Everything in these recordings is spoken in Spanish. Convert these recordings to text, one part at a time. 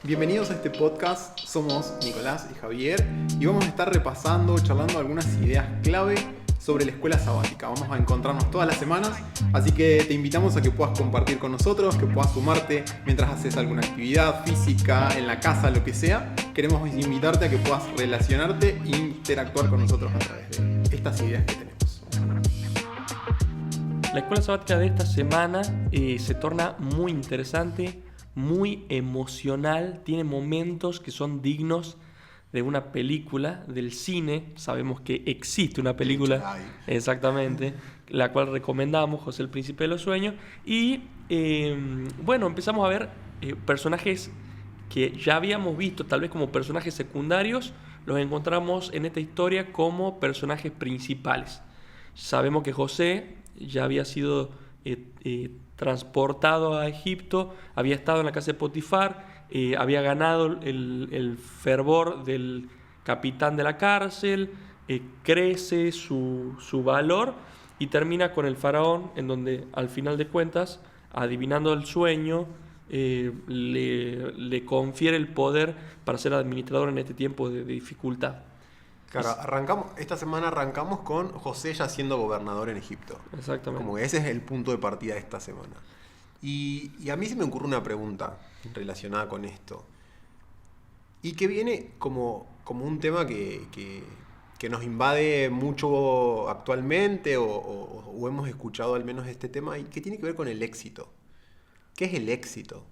Bienvenidos a este podcast, somos Nicolás y Javier y vamos a estar repasando, charlando algunas ideas clave sobre la escuela sabática. Vamos a encontrarnos todas las semanas, así que te invitamos a que puedas compartir con nosotros, que puedas sumarte mientras haces alguna actividad física, en la casa, lo que sea. Queremos invitarte a que puedas relacionarte e interactuar con nosotros a través de estas ideas que tenemos. La escuela sabática de esta semana se torna muy interesante, muy emocional, tiene momentos que son dignos de una película del cine. Sabemos que existe una película, exactamente, la cual recomendamos, José el Príncipe de los Sueños, y empezamos a ver personajes que ya habíamos visto tal vez como personajes secundarios, los encontramos en esta historia como personajes principales. Sabemos que José ya había sido transportado a Egipto, había estado en la casa de Potifar, había ganado el fervor del capitán de la cárcel, crece su valor y termina con el faraón, en donde al final de cuentas, adivinando el sueño, le confiere el poder para ser administrador en este tiempo de dificultad. Claro, esta semana arrancamos con José ya siendo gobernador en Egipto. Exactamente. Como que ese es el punto de partida de esta semana. Y a mí se me ocurre una pregunta relacionada con esto. Y que viene como un tema que nos invade mucho actualmente o hemos escuchado al menos este tema y que tiene que ver con el éxito. ¿Qué es el éxito?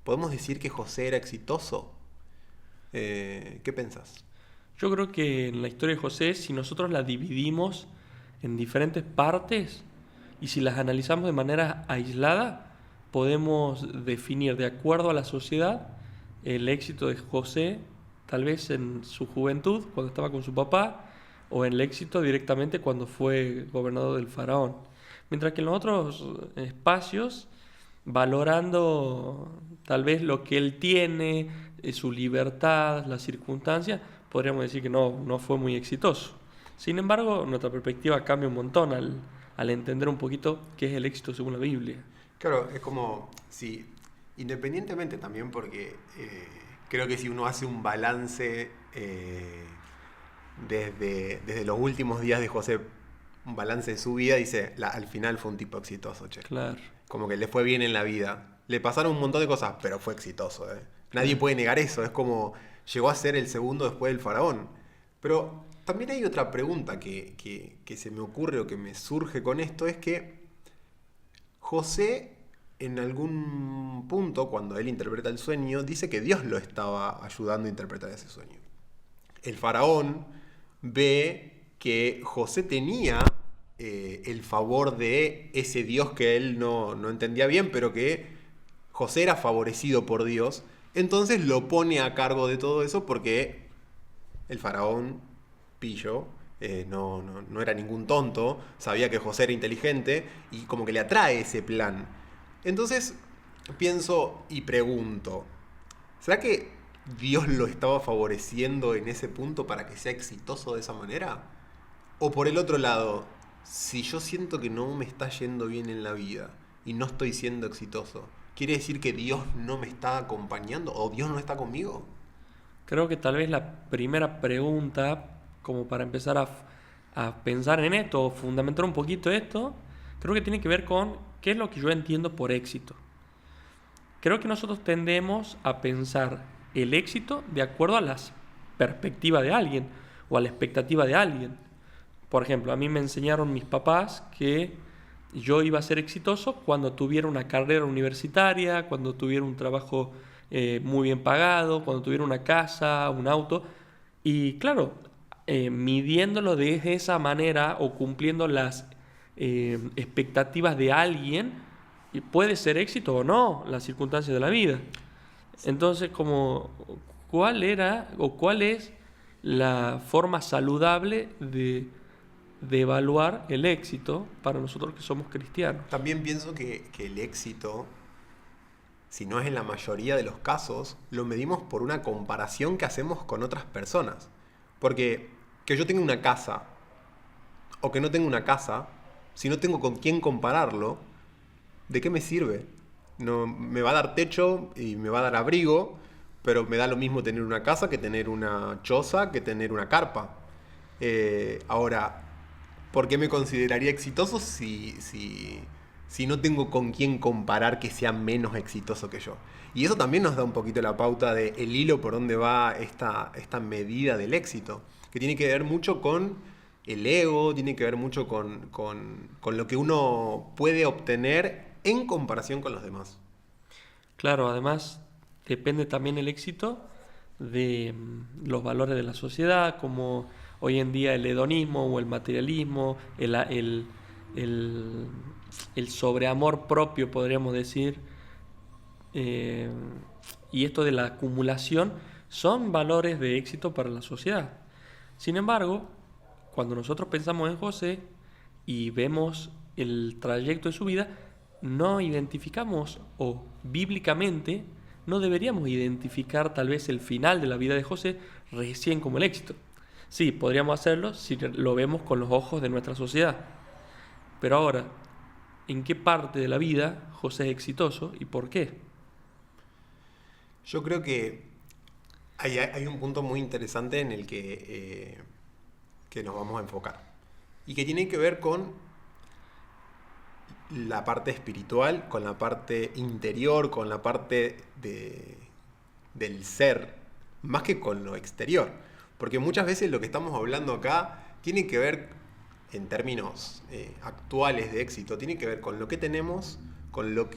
¿Podemos decir que José era exitoso? ¿Qué pensás? Yo creo que en la historia de José, si nosotros la dividimos en diferentes partes y si las analizamos de manera aislada, podemos definir de acuerdo a la sociedad el éxito de José, tal vez en su juventud, cuando estaba con su papá, o el éxito directamente cuando fue gobernador del faraón. Mientras que en los otros espacios, valorando tal vez lo que él tiene, su libertad, las circunstancias, podríamos decir que no fue muy exitoso. Sin embargo, nuestra perspectiva cambia un montón al entender un poquito qué es el éxito según la Biblia. Claro, es como, sí, independientemente también porque creo que si uno hace un balance desde los últimos días de José, un balance de su vida, dice, al final fue un tipo exitoso, che. Claro. Como que le fue bien en la vida. Le pasaron un montón de cosas, pero fue exitoso, Nadie puede negar eso, es como llegó a ser el segundo después del faraón. Pero también hay otra pregunta que se me ocurre o que me surge con esto, es que José en algún punto, cuando él interpreta el sueño, dice que Dios lo estaba ayudando a interpretar ese sueño. El faraón ve que José tenía el favor de ese Dios que él no entendía bien, pero que José era favorecido por Dios. Entonces lo pone a cargo de todo eso porque el faraón pillo no era ningún tonto, sabía que José era inteligente y como que le atrae ese plan. Entonces pienso y pregunto, ¿será que Dios lo estaba favoreciendo en ese punto para que sea exitoso de esa manera? O por el otro lado, si yo siento que no me está yendo bien en la vida y no estoy siendo exitoso, ¿quiere decir que Dios no me está acompañando o Dios no está conmigo? Creo que tal vez la primera pregunta, como para empezar a pensar en esto, o fundamentar un poquito esto, creo que tiene que ver con qué es lo que yo entiendo por éxito. Creo que nosotros tendemos a pensar el éxito de acuerdo a la perspectiva de alguien o a la expectativa de alguien. Por ejemplo, a mí me enseñaron mis papás que yo iba a ser exitoso cuando tuviera una carrera universitaria, cuando tuviera un trabajo muy bien pagado, cuando tuviera una casa, un auto. Y claro, midiéndolo de esa manera o cumpliendo las expectativas de alguien, puede ser éxito o no las circunstancias de la vida. Entonces, ¿cuál era o cuál es la forma saludable de evaluar el éxito para nosotros que somos cristianos? También pienso que el éxito, si no es en la mayoría de los casos, lo medimos por una comparación que hacemos con otras personas. Porque que yo tenga una casa o que no tenga una casa, si no tengo con quién compararlo, ¿de qué me sirve? No, me va a dar techo y me va a dar abrigo, pero me da lo mismo tener una casa que tener una choza, que tener una carpa. Ahora, ¿por qué me consideraría exitoso si no tengo con quién comparar que sea menos exitoso que yo? Y eso también nos da un poquito la pauta del hilo por donde va esta medida del éxito, que tiene que ver mucho con el ego, tiene que ver mucho con lo que uno puede obtener en comparación con los demás. Claro, además depende también el éxito de los valores de la sociedad, como hoy en día el hedonismo o el materialismo, el sobreamor propio, podríamos decir, y esto de la acumulación son valores de éxito para la sociedad. Sin embargo, cuando nosotros pensamos en José y vemos el trayecto de su vida, no identificamos, o bíblicamente no deberíamos identificar tal vez el final de la vida de José recién como el éxito. Sí, podríamos hacerlo si lo vemos con los ojos de nuestra sociedad. Pero ahora, ¿en qué parte de la vida José es exitoso y por qué? Yo creo que hay un punto muy interesante en el que nos vamos a enfocar y que tiene que ver con la parte espiritual, con la parte interior, con la parte del ser, más que con lo exterior. Porque muchas veces lo que estamos hablando acá tiene que ver, en términos actuales de éxito, tiene que ver con lo que tenemos, con los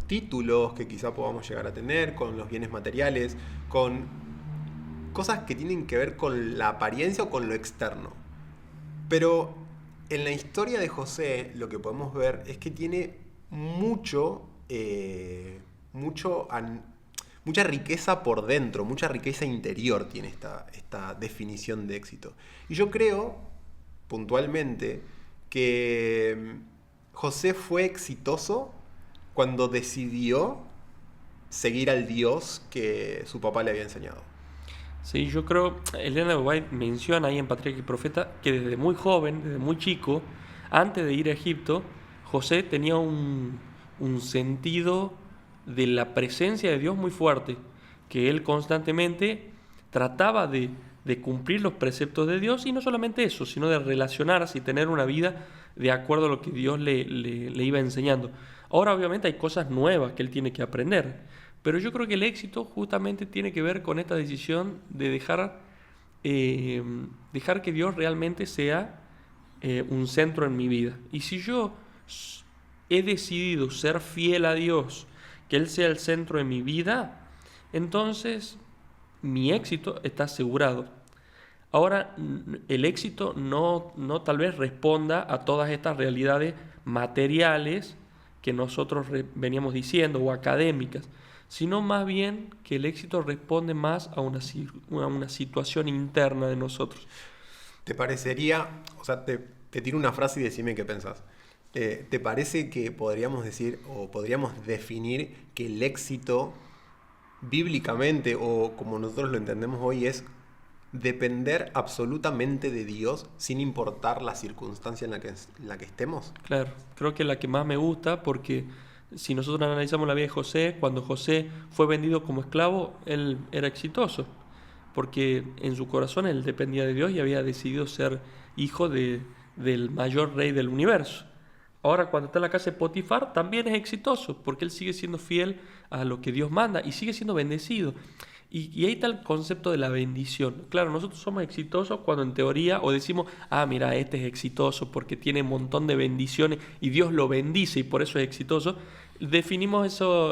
títulos que quizá podamos llegar a tener, con los bienes materiales, con cosas que tienen que ver con la apariencia o con lo externo. Pero en la historia de José lo que podemos ver es que tiene mucha riqueza por dentro, mucha riqueza interior tiene esta definición de éxito. Y yo creo, puntualmente, que José fue exitoso cuando decidió seguir al Dios que su papá le había enseñado. Sí, yo creo, Elena de White menciona ahí en Patriarca y Profeta que desde muy joven, desde muy chico, antes de ir a Egipto, José tenía un sentido de la presencia de Dios muy fuerte, que él constantemente trataba de cumplir los preceptos de Dios, y no solamente eso, sino de relacionarse y tener una vida de acuerdo a lo que Dios le iba enseñando. Ahora obviamente hay cosas nuevas que él tiene que aprender, pero yo creo que el éxito justamente tiene que ver con esta decisión de dejar que Dios realmente sea un centro en mi vida. Y si yo he decidido ser fiel a Dios, que Él sea el centro de mi vida, entonces mi éxito está asegurado. Ahora, el éxito no tal vez responda a todas estas realidades materiales que nosotros veníamos diciendo, o académicas, sino más bien que el éxito responde más a una situación interna de nosotros. ¿Te parecería, o sea, te tiro una frase y decime qué pensás? ¿Te parece que podríamos decir o podríamos definir que el éxito bíblicamente, o como nosotros lo entendemos hoy, es depender absolutamente de Dios sin importar la circunstancia en la que estemos? Claro, creo que es la que más me gusta, porque si nosotros analizamos la vida de José, cuando José fue vendido como esclavo, él era exitoso, porque en su corazón él dependía de Dios y había decidido ser hijo del mayor rey del universo. Ahora, cuando está en la casa de Potifar, también es exitoso, porque él sigue siendo fiel a lo que Dios manda y sigue siendo bendecido. Y ahí está el concepto de la bendición. Claro, nosotros somos exitosos cuando en teoría o decimos, mira, este es exitoso porque tiene un montón de bendiciones y Dios lo bendice y por eso es exitoso. Definimos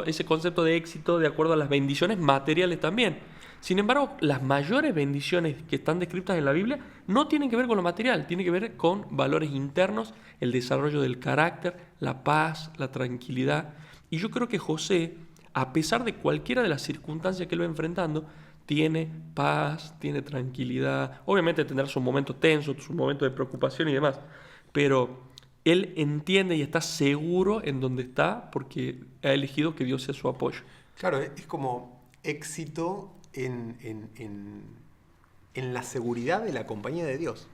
ese concepto de éxito de acuerdo a las bendiciones materiales también. Sin embargo, las mayores bendiciones que están descritas en la Biblia no tienen que ver con lo material, tienen que ver con valores internos, el desarrollo del carácter, la paz, la tranquilidad. Y yo creo que José, a pesar de cualquiera de las circunstancias que él va enfrentando, tiene paz, tiene tranquilidad. Obviamente tendrá sus momentos tensos, sus momentos de preocupación y demás, pero él entiende y está seguro en donde está porque ha elegido que Dios sea su apoyo. Claro, es como éxito en la seguridad de la compañía de Dios.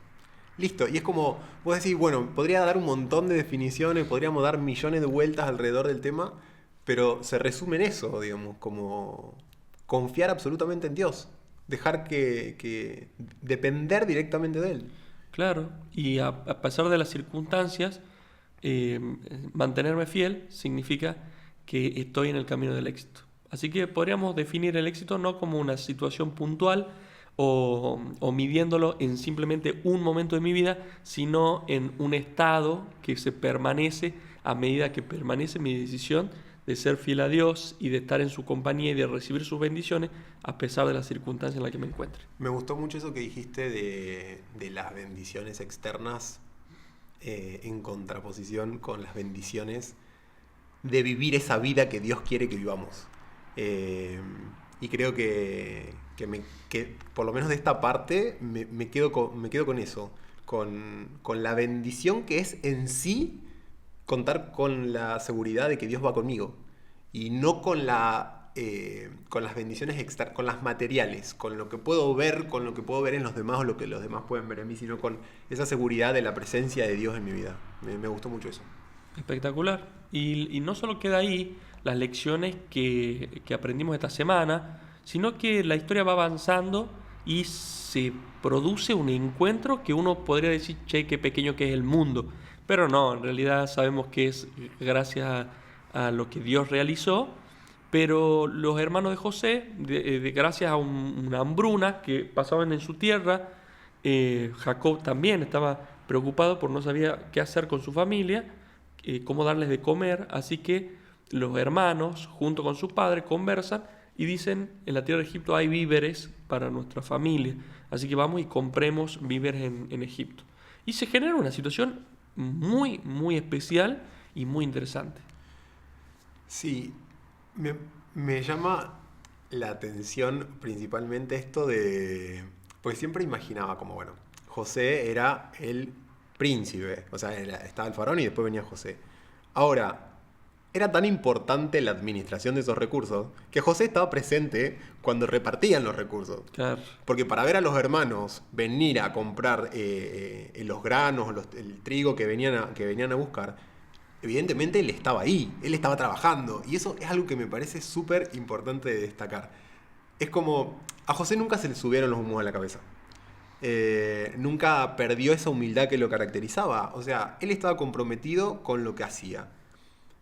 Listo, y es como, vos decís, bueno, podría dar un montón de definiciones, podríamos dar millones de vueltas alrededor del tema, Pero se resume en eso, digamos, como confiar absolutamente en Dios. Dejar que depender directamente de Él. Claro, y a pesar de las circunstancias, eh, mantenerme fiel significa que estoy en el camino del éxito. Así que podríamos definir el éxito no como una situación puntual o midiéndolo en simplemente un momento de mi vida, sino en un estado que se permanece a medida que permanece mi decisión de ser fiel a Dios y de estar en su compañía y de recibir sus bendiciones a pesar de las circunstancias en las que me encuentre. Me gustó mucho eso que dijiste de las bendiciones externas en contraposición con las bendiciones de vivir esa vida que Dios quiere que vivamos. Y creo que por lo menos de esta parte me quedo con eso, con la bendición que es en sí contar con la seguridad de que Dios va conmigo y no con las bendiciones externas, con las materiales, con lo que puedo ver, en los demás o lo que los demás pueden ver en mí, sino con esa seguridad de la presencia de Dios en mi vida. Me gustó mucho eso. Espectacular. Y no solo queda ahí las lecciones que aprendimos esta semana, sino que la historia va avanzando y se produce un encuentro que uno podría decir, che, qué pequeño que es el mundo. Pero no, en realidad sabemos que es gracias a lo que Dios realizó. Pero los hermanos de José, gracias a una hambruna que pasaban en su tierra, Jacob también estaba preocupado por no sabía qué hacer con su familia, cómo darles de comer, así que los hermanos, junto con su padre, conversan y dicen, en la tierra de Egipto hay víveres para nuestra familia, así que vamos y compremos víveres en Egipto. Y se genera una situación muy, muy especial y muy interesante. Sí, me llama la atención principalmente esto de... Porque siempre imaginaba como, bueno, José era el príncipe, o sea, estaba el faraón y después venía José. Ahora, era tan importante la administración de esos recursos que José estaba presente cuando repartían los recursos. Claro. Porque para ver a los hermanos venir a comprar los granos, el trigo que venían a buscar, evidentemente él estaba ahí, él estaba trabajando. Y eso es algo que me parece súper importante de destacar. Es como, a José nunca se le subieron los humos a la cabeza. Nunca perdió esa humildad que lo caracterizaba. O sea, él estaba comprometido con lo que hacía.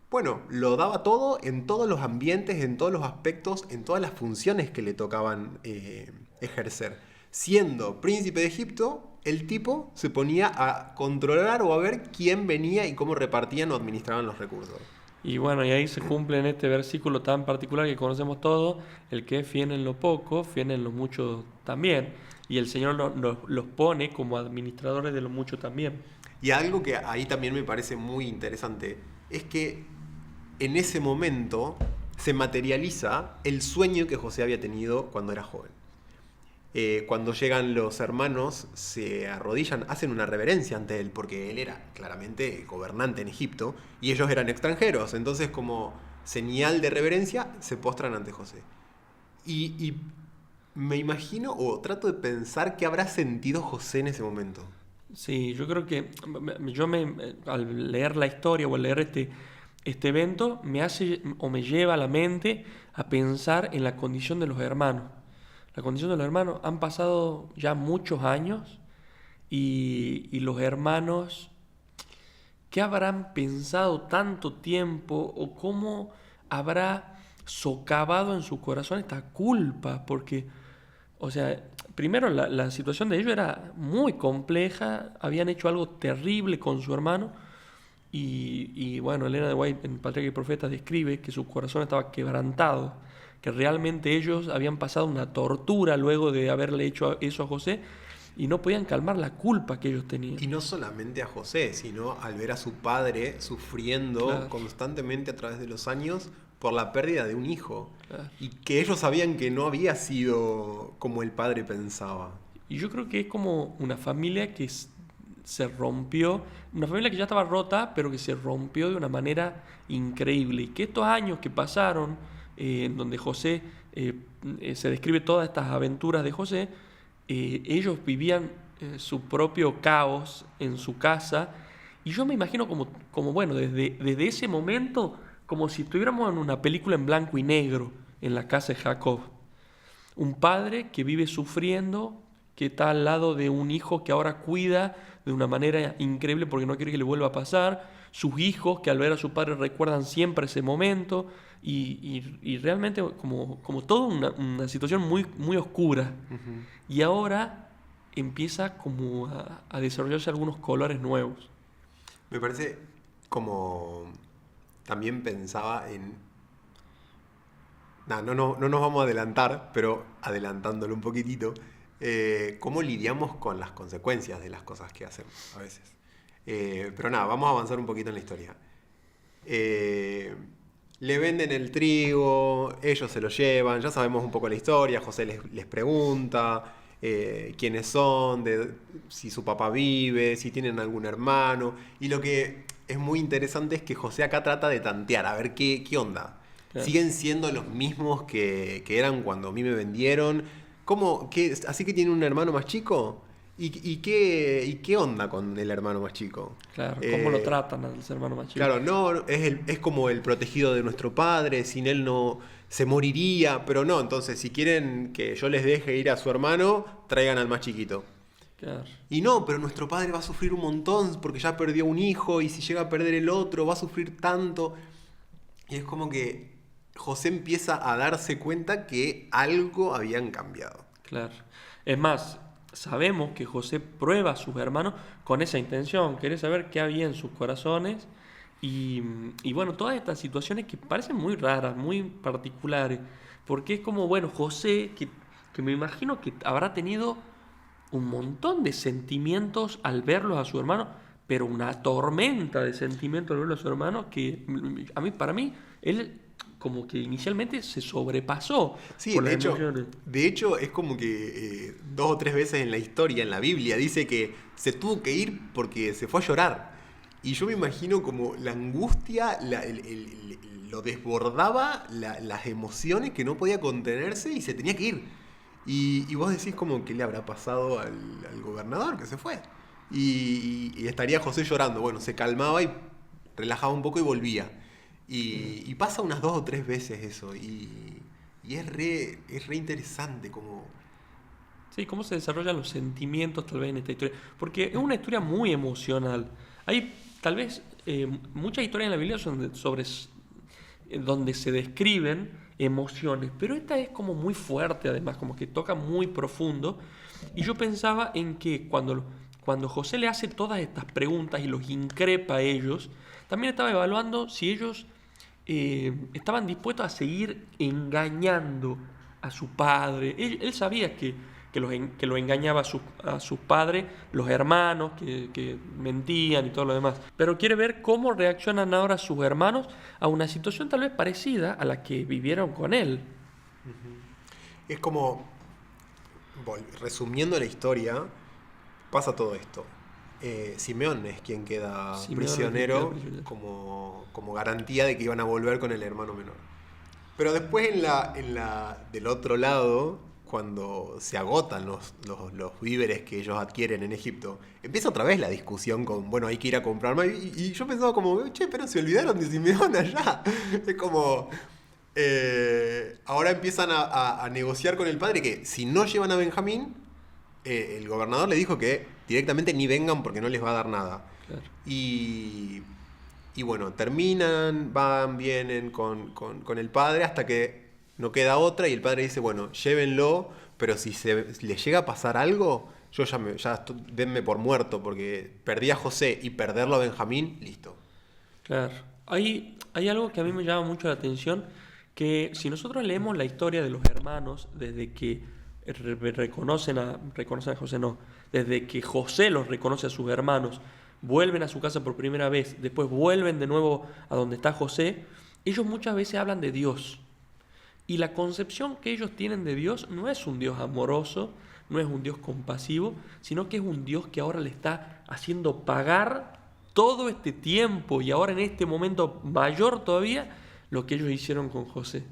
Bueno, lo daba todo en todos los ambientes, en todos los aspectos, en todas las funciones que le tocaban ejercer. Siendo príncipe de Egipto, el tipo se ponía a controlar o a ver quién venía y cómo repartían o administraban los recursos. Y bueno, y ahí se cumple en este versículo tan particular que conocemos todos, el que es fiel en lo poco, fiel en lo mucho también. Y el Señor los pone como administradores de lo mucho también. Y algo que ahí también me parece muy interesante es que en ese momento se materializa el sueño que José había tenido cuando era joven. Cuando llegan los hermanos, se arrodillan, hacen una reverencia ante él, porque él era claramente gobernante en Egipto y ellos eran extranjeros. Entonces, como señal de reverencia, se postran ante José. Y me imagino, o trato de pensar, qué habrá sentido José en ese momento. Sí, yo creo que al leer la historia o al leer este evento, me hace o me lleva a la mente a pensar en la condición de los hermanos. La condición de los hermanos, han pasado ya muchos años y los hermanos, ¿qué habrán pensado tanto tiempo o cómo habrá socavado en su corazón esta culpa? Porque, o sea, primero la situación de ellos era muy compleja, habían hecho algo terrible con su hermano y bueno, Elena de White en Patriarca y Profetas describe que su corazón estaba quebrantado, que realmente ellos habían pasado una tortura luego de haberle hecho eso a José y no podían calmar la culpa que ellos tenían. Y no solamente a José, sino al ver a su padre sufriendo Claro. constantemente a través de los años por la pérdida de un hijo. Claro. Y que ellos sabían que no había sido como el padre pensaba. Y yo creo que es como una familia que se rompió, una familia que ya estaba rota, pero que se rompió de una manera increíble. Y que estos años que pasaron, en donde José, se describe todas estas aventuras de José, ellos vivían su propio caos en su casa. Y yo me imagino como bueno, desde ese momento como si estuviéramos en una película en blanco y negro en la casa de Jacob. Un padre que vive sufriendo, que está al lado de un hijo que ahora cuida de una manera increíble porque no quiere que le vuelva a pasar. Sus hijos que al ver a su padre recuerdan siempre ese momento. Y realmente como toda una situación muy, muy oscura. Ujú. Y ahora empieza como a desarrollarse algunos colores nuevos. Me parece como... También pensaba en... No nos vamos a adelantar, pero adelantándolo un poquitito, cómo lidiamos con las consecuencias de las cosas que hacemos a veces. Pero nada, vamos a avanzar un poquito en la historia. Le venden el trigo, ellos se lo llevan, ya sabemos un poco la historia, José les pregunta quiénes son, si su papá vive, si tienen algún hermano. Y lo que es muy interesante es que José acá trata de tantear, a ver qué onda. Claro. ¿Siguen siendo los mismos que eran cuando a mí me vendieron? ¿Así que tiene un hermano más chico? ¿Y qué onda con el hermano más chico? Claro, ¿cómo lo tratan a los hermanos más chicos? Claro, no, es como el protegido de nuestro padre, sin él no se moriría, pero no, entonces si quieren que yo les deje ir a su hermano, traigan al más chiquito. Claro. Y no, pero nuestro padre va a sufrir un montón porque ya perdió un hijo y si llega a perder el otro va a sufrir tanto. Y es como que José empieza a darse cuenta que algo habían cambiado. Claro. Es más, sabemos que José prueba a sus hermanos con esa intención, querer saber qué había en sus corazones y bueno, todas estas situaciones que parecen muy raras, muy particulares, porque es como, bueno, José, que me imagino que habrá tenido un montón de sentimientos al verlos a su hermano, pero una tormenta de sentimientos al verlos a su hermano que para mí, él como que inicialmente se sobrepasó. Sí, por de las hecho, emociones. es como que 2 o 3 veces en la historia, en la Biblia, dice que se tuvo que ir porque se fue a llorar. Y yo me imagino como la angustia lo desbordaba, las emociones que no podía contenerse y se tenía que ir. Y vos decís como que le habrá pasado al gobernador que se fue. Y estaría José llorando. Bueno, se calmaba y relajaba un poco y volvía. Y pasa unas 2 o 3 veces eso. Y es re interesante como... Sí, cómo se desarrollan los sentimientos tal vez en esta historia. Porque es una historia muy emocional. Hay tal vez muchas historias en la Biblia donde se describen emociones, pero esta es como muy fuerte además, como que toca muy profundo. Y yo pensaba en que cuando José le hace todas estas preguntas y los increpa a ellos, también estaba evaluando si ellos estaban dispuestos a seguir engañando a su padre. Él sabía que lo engañaba a sus padres, los hermanos, que mentían y todo lo demás. Pero quiere ver cómo reaccionan ahora sus hermanos a una situación tal vez parecida a la que vivieron con él. Es como, resumiendo la historia, pasa todo esto. Simeón es quien queda prisionero como garantía de que iban a volver con el hermano menor. Pero después del otro lado, cuando se agotan los víveres que ellos adquieren en Egipto, empieza otra vez la discusión con, bueno, hay que ir a comprar más. Y yo pensaba como, che, pero se olvidaron de Simeón allá. Es como... ahora empiezan a negociar con el padre que si no llevan a Benjamín, el gobernador le dijo que directamente ni vengan porque no les va a dar nada. Claro. Y bueno, terminan, vienen con el padre hasta que no queda otra y el padre dice, bueno, llévenlo, pero si les llega a pasar algo, yo denme por muerto porque perdí a José y perderlo a Benjamín, listo. Claro. Hay algo que a mí me llama mucho la atención, que si nosotros leemos la historia de los hermanos desde que reconocen a José, no, desde que José los reconoce a sus hermanos, vuelven a su casa por primera vez, después vuelven de nuevo a donde está José, ellos muchas veces hablan de Dios. Y la concepción que ellos tienen de Dios no es un Dios amoroso, no es un Dios compasivo, sino que es un Dios que ahora le está haciendo pagar todo este tiempo y ahora en este momento mayor todavía lo que ellos hicieron con José.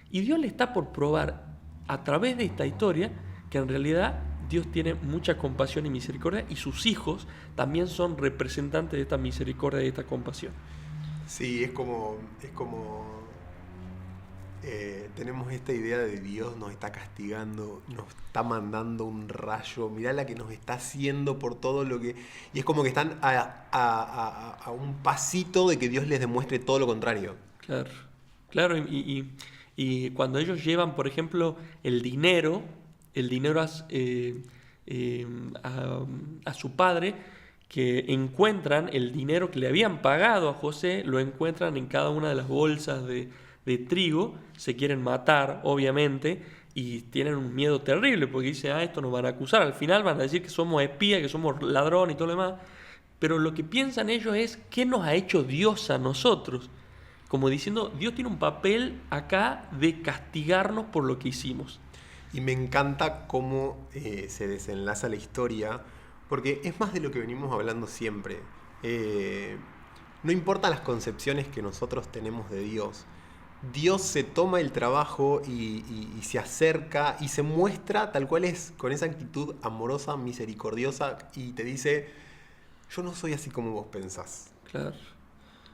Y Dios le está por probar a través de esta historia que en realidad Dios tiene mucha compasión y misericordia y sus hijos también son representantes de esta misericordia y de esta compasión. Sí, tenemos esta idea de Dios nos está castigando, nos está mandando un rayo, mirá la que nos está haciendo por todo lo que... Y es como que están a un pasito de que Dios les demuestre todo lo contrario. Claro, claro, y cuando ellos llevan, por ejemplo, el dinero a su padre, que encuentran el dinero que le habían pagado a José, lo encuentran en cada una de las bolsas de trigo, se quieren matar, obviamente, y tienen un miedo terrible, porque dicen, esto nos van a acusar, al final van a decir que somos espías, que somos ladrones y todo lo demás, pero lo que piensan ellos es, ¿qué nos ha hecho Dios a nosotros? Como diciendo, Dios tiene un papel acá de castigarnos por lo que hicimos. Y me encanta cómo se desenlaza la historia, porque es más de lo que venimos hablando siempre. No importa las concepciones que nosotros tenemos de Dios, Dios se toma el trabajo y se acerca y se muestra tal cual es, con esa actitud amorosa, misericordiosa, y te dice, yo no soy así como vos pensás. Claro.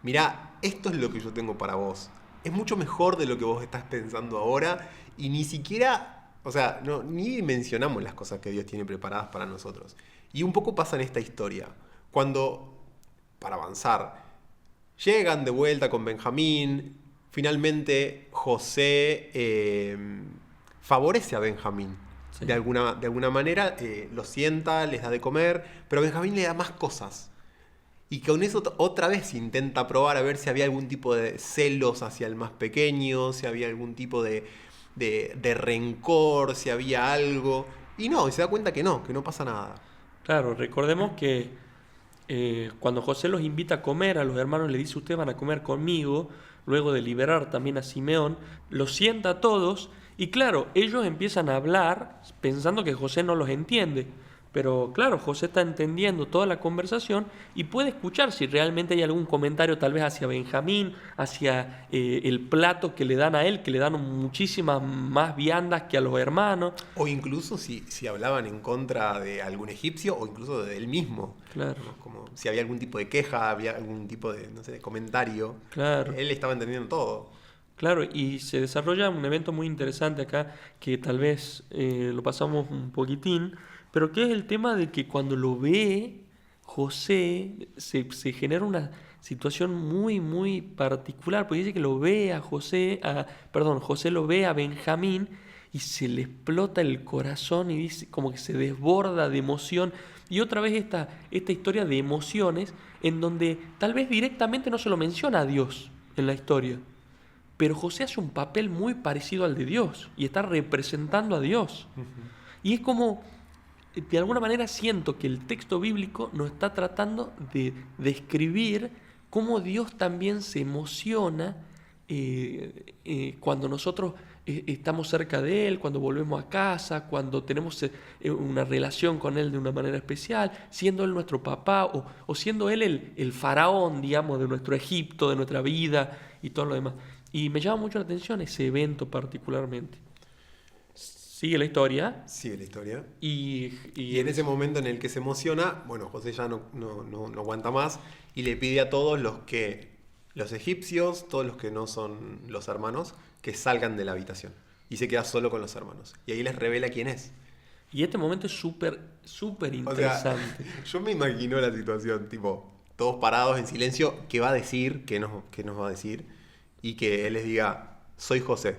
Mirá, esto es lo que yo tengo para vos. Es mucho mejor de lo que vos estás pensando ahora, y ni siquiera, ni mencionamos las cosas que Dios tiene preparadas para nosotros. Y un poco pasa en esta historia. Cuando, para avanzar, llegan de vuelta con Benjamín, finalmente José favorece a Benjamín. Sí. De alguna manera lo sienta, les da de comer, pero Benjamín le da más cosas. Y con eso otra vez intenta probar a ver si había algún tipo de celos hacia el más pequeño, si había algún tipo de rencor, si había algo. Y no, y se da cuenta que no pasa nada. Claro, recordemos que cuando José los invita a comer, a los hermanos le dice, ustedes van a comer conmigo, luego de liberar también a Simeón, los sienta a todos, y claro, ellos empiezan a hablar pensando que José no los entiende. Pero claro, José está entendiendo toda la conversación y puede escuchar si realmente hay algún comentario tal vez hacia Benjamín, hacia el plato que le dan a él, que le dan muchísimas más viandas que a los hermanos. O incluso si hablaban en contra de algún egipcio o incluso de él mismo. Claro. ¿No? Como si había algún tipo de queja, había algún tipo de, de comentario. Claro. Él estaba entendiendo todo. Claro, y se desarrolla un evento muy interesante acá que tal vez lo pasamos un poquitín, pero que es el tema de que cuando lo ve José se genera una situación muy, muy particular, porque dice que lo ve a José lo ve a Benjamín y se le explota el corazón y dice como que se desborda de emoción. Y otra vez esta historia de emociones en donde tal vez directamente no se lo menciona a Dios en la historia, pero José hace un papel muy parecido al de Dios y está representando a Dios. Uh-huh. Y es como, de alguna manera siento que el texto bíblico nos está tratando de describir cómo Dios también se emociona cuando nosotros estamos cerca de Él, cuando volvemos a casa, cuando tenemos una relación con Él de una manera especial, siendo Él nuestro papá o siendo Él el faraón, digamos, de nuestro Egipto, de nuestra vida y todo lo demás. Y me llama mucho la atención ese evento particularmente. Sigue la historia. Sigue la historia. Y en ese momento en el que se emociona, bueno, José ya no aguanta más y le pide a todos los egipcios, todos los que no son los hermanos, que salgan de la habitación. Y se queda solo con los hermanos. Y ahí les revela quién es. Y este momento es súper, súper interesante. O sea, yo me imagino la situación, tipo, todos parados en silencio, ¿qué va a decir? ¿Qué nos va a decir? Y que él les diga, soy José.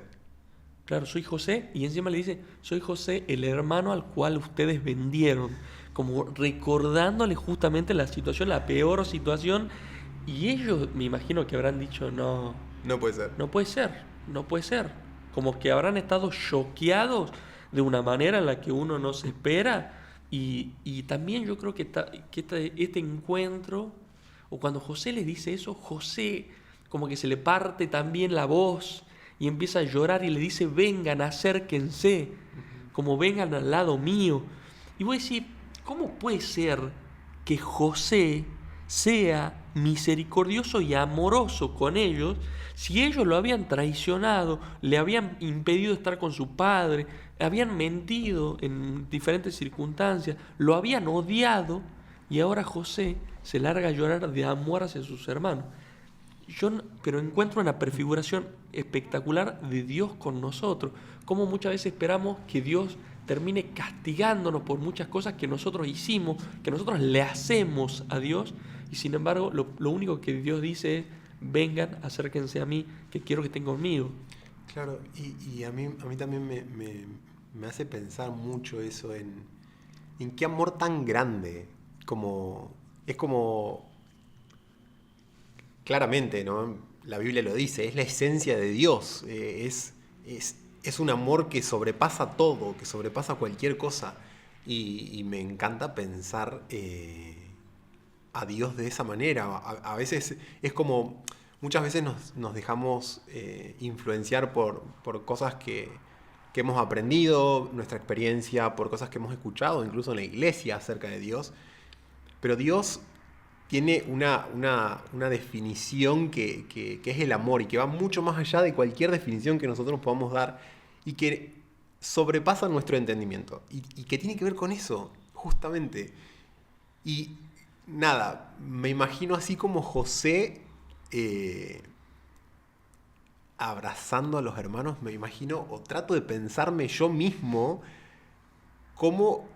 Claro, soy José, y encima le dice, soy José, el hermano al cual ustedes vendieron, como recordándole justamente la situación, la peor situación, y ellos me imagino que habrán dicho, no puede ser. No puede ser, como que habrán estado choqueados de una manera en la que uno no se espera, y también yo creo que este encuentro, o cuando José les dice eso, José como que se le parte también la voz, y empieza a llorar y le dice, vengan, acérquense, como vengan al lado mío. Y voy a decir, ¿cómo puede ser que José sea misericordioso y amoroso con ellos si ellos lo habían traicionado, le habían impedido estar con su padre, habían mentido en diferentes circunstancias, lo habían odiado, y ahora José se larga a llorar de amor hacia sus hermanos? pero encuentro una prefiguración espectacular de Dios con nosotros. Como muchas veces esperamos que Dios termine castigándonos por muchas cosas que nosotros hicimos, que nosotros le hacemos a Dios, y sin embargo lo único que Dios dice es: vengan, acérquense a mí, que quiero que estén conmigo. Claro, y a mí también me hace pensar mucho eso en qué amor tan grande, es como, claramente, ¿no? La Biblia lo dice, es la esencia de Dios, es un amor que sobrepasa todo, que sobrepasa cualquier cosa, y me encanta pensar a Dios de esa manera. A veces es como, muchas veces nos dejamos influenciar por cosas que hemos aprendido, nuestra experiencia, por cosas que hemos escuchado, incluso en la iglesia, acerca de Dios. Pero Dios tiene una definición que es el amor, y que va mucho más allá de cualquier definición que nosotros podamos dar, y que sobrepasa nuestro entendimiento, y que tiene que ver con eso, justamente. Y nada, me imagino así como José abrazando a los hermanos, me imagino, o trato de pensarme yo mismo cómo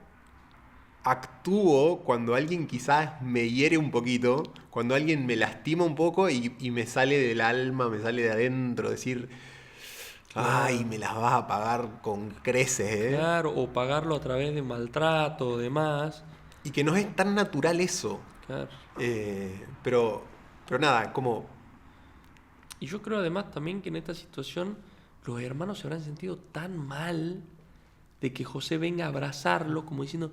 actúo cuando alguien quizás me hiere un poquito, cuando alguien me lastima un poco y me sale del alma, me sale de adentro, decir: ay, me las vas a pagar con creces, ¿eh? Claro, o pagarlo a través de maltrato o demás. Y que no es tan natural eso. Claro. Pero nada, como... Y yo creo además también que en esta situación los hermanos se habrán sentido tan mal de que José venga a abrazarlo, como diciendo: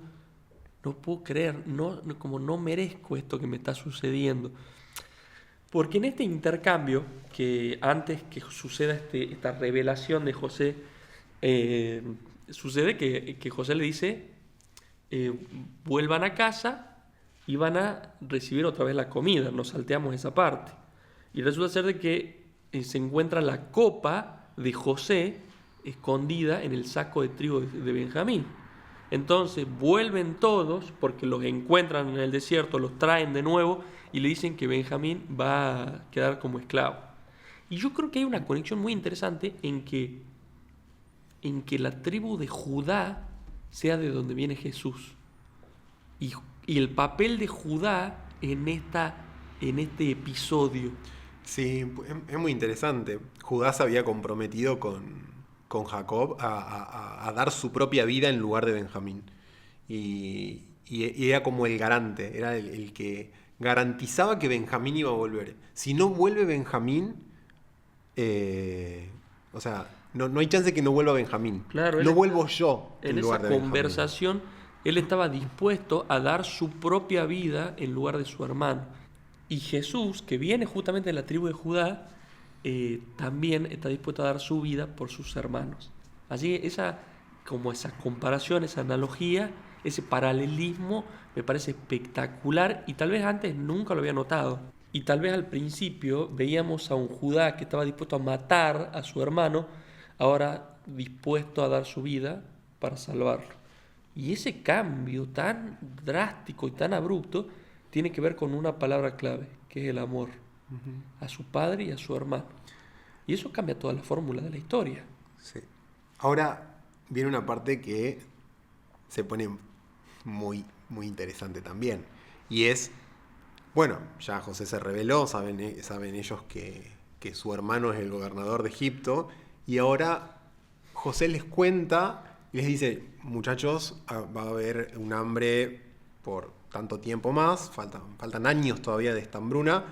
no puedo creer, como no merezco esto que me está sucediendo. Porque en este intercambio, que antes que suceda esta revelación de José, sucede que José le dice: vuelvan a casa y van a recibir otra vez la comida. Nos salteamos esa parte. Y resulta ser de que se encuentra la copa de José escondida en el saco de trigo de Benjamín. Entonces vuelven todos, porque los encuentran en el desierto, los traen de nuevo y le dicen que Benjamín va a quedar como esclavo. Y yo creo que hay una conexión muy interesante en que la tribu de Judá sea de donde viene Jesús. Y el papel de Judá en este episodio. Sí, es muy interesante. Judá se había comprometido con Jacob a dar su propia vida en lugar de Benjamín. Y era como el garante, era el que garantizaba que Benjamín iba a volver. Si no vuelve Benjamín, o sea, no hay chance que no vuelva Benjamín. Claro, no vuelvo yo en lugar esa de conversación, él estaba dispuesto a dar su propia vida en lugar de su hermano. Y Jesús, que viene justamente de la tribu de Judá, también está dispuesto a dar su vida por sus hermanos. Así que esa comparación, esa analogía, ese paralelismo me parece espectacular, y tal vez antes nunca lo había notado. Y tal vez al principio veíamos a un Judá que estaba dispuesto a matar a su hermano, ahora dispuesto a dar su vida para salvarlo. Y ese cambio tan drástico y tan abrupto tiene que ver con una palabra clave, que es el amor. A su padre y a su hermano. Y eso cambia toda la fórmula de la historia. Sí. Ahora viene una parte que se pone muy, muy interesante también. Y es, bueno, ya José se reveló, saben ellos que su hermano es el gobernador de Egipto, y ahora José les cuenta y les dice: muchachos, va a haber un hambre por tanto tiempo más, faltan años todavía de esta hambruna,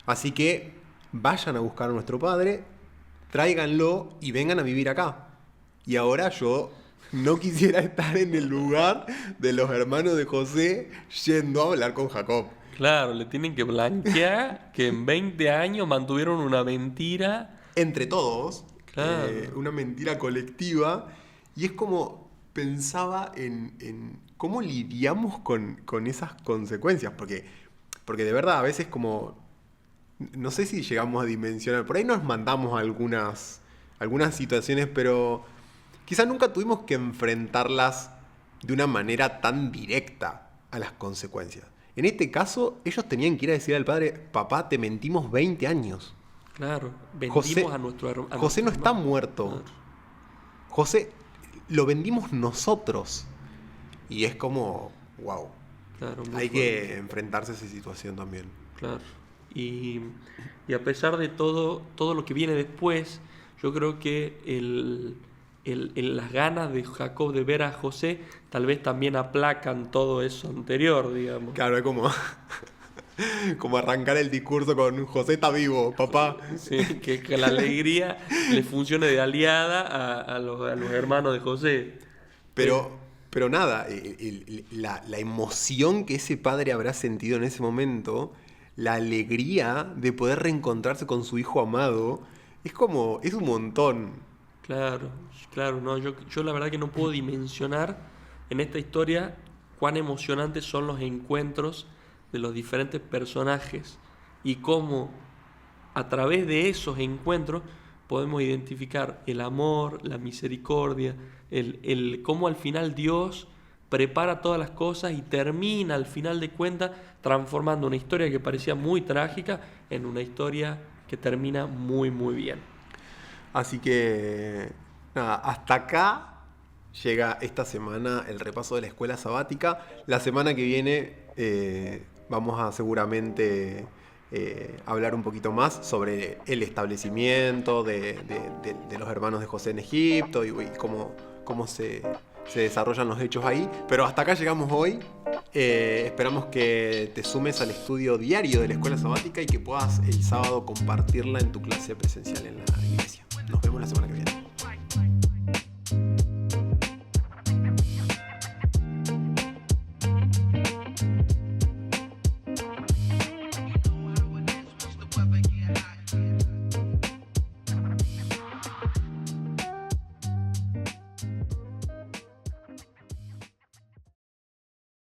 así que vayan a buscar a nuestro padre, tráiganlo y vengan a vivir acá. Y ahora yo no quisiera estar en el lugar de los hermanos de José yendo a hablar con Jacob. Claro, le tienen que blanquear que en 20 años mantuvieron una mentira. Entre todos, Claro. Una mentira colectiva. Y es como pensaba en cómo lidiamos con esas consecuencias. Porque de verdad, a veces como... No sé si llegamos a dimensionar. Por ahí nos mandamos algunas situaciones, pero quizás nunca tuvimos que enfrentarlas de una manera tan directa a las consecuencias. En este caso, ellos tenían que ir a decir al padre, papá, te mentimos 20 años. Claro, vendimos José, a nuestro hermano. José no está muerto. Claro. José, lo vendimos nosotros. Y es como, wow. Claro, muy Hay fuerte. que enfrentarse a esa situación también. Claro. Y a pesar de todo lo que viene después, yo creo que las ganas de Jacob de ver a José tal vez también aplacan todo eso anterior, digamos. Claro, es como, como arrancar el discurso con José está vivo, papá. Sí, que la alegría le funcione de aliada a los hermanos de José. Pero nada, la emoción que ese padre habrá sentido en ese momento, la alegría de poder reencontrarse con su hijo amado, es un montón. Claro, claro, no, yo la verdad que no puedo dimensionar en esta historia cuán emocionantes son los encuentros de los diferentes personajes y cómo a través de esos encuentros podemos identificar el amor, la misericordia, cómo al final Dios prepara todas las cosas y termina al final de cuentas transformando una historia que parecía muy trágica en una historia que termina muy muy bien. Así que, nada, hasta acá llega esta semana el repaso de la escuela sabática. La semana que viene vamos a seguramente hablar un poquito más sobre el establecimiento de los hermanos de José en Egipto y cómo se desarrollan los hechos ahí. Pero hasta acá llegamos hoy. Esperamos que te sumes al estudio diario de la escuela sabática y que puedas el sábado compartirla en tu clase presencial en la iglesia. Nos vemos la semana que viene.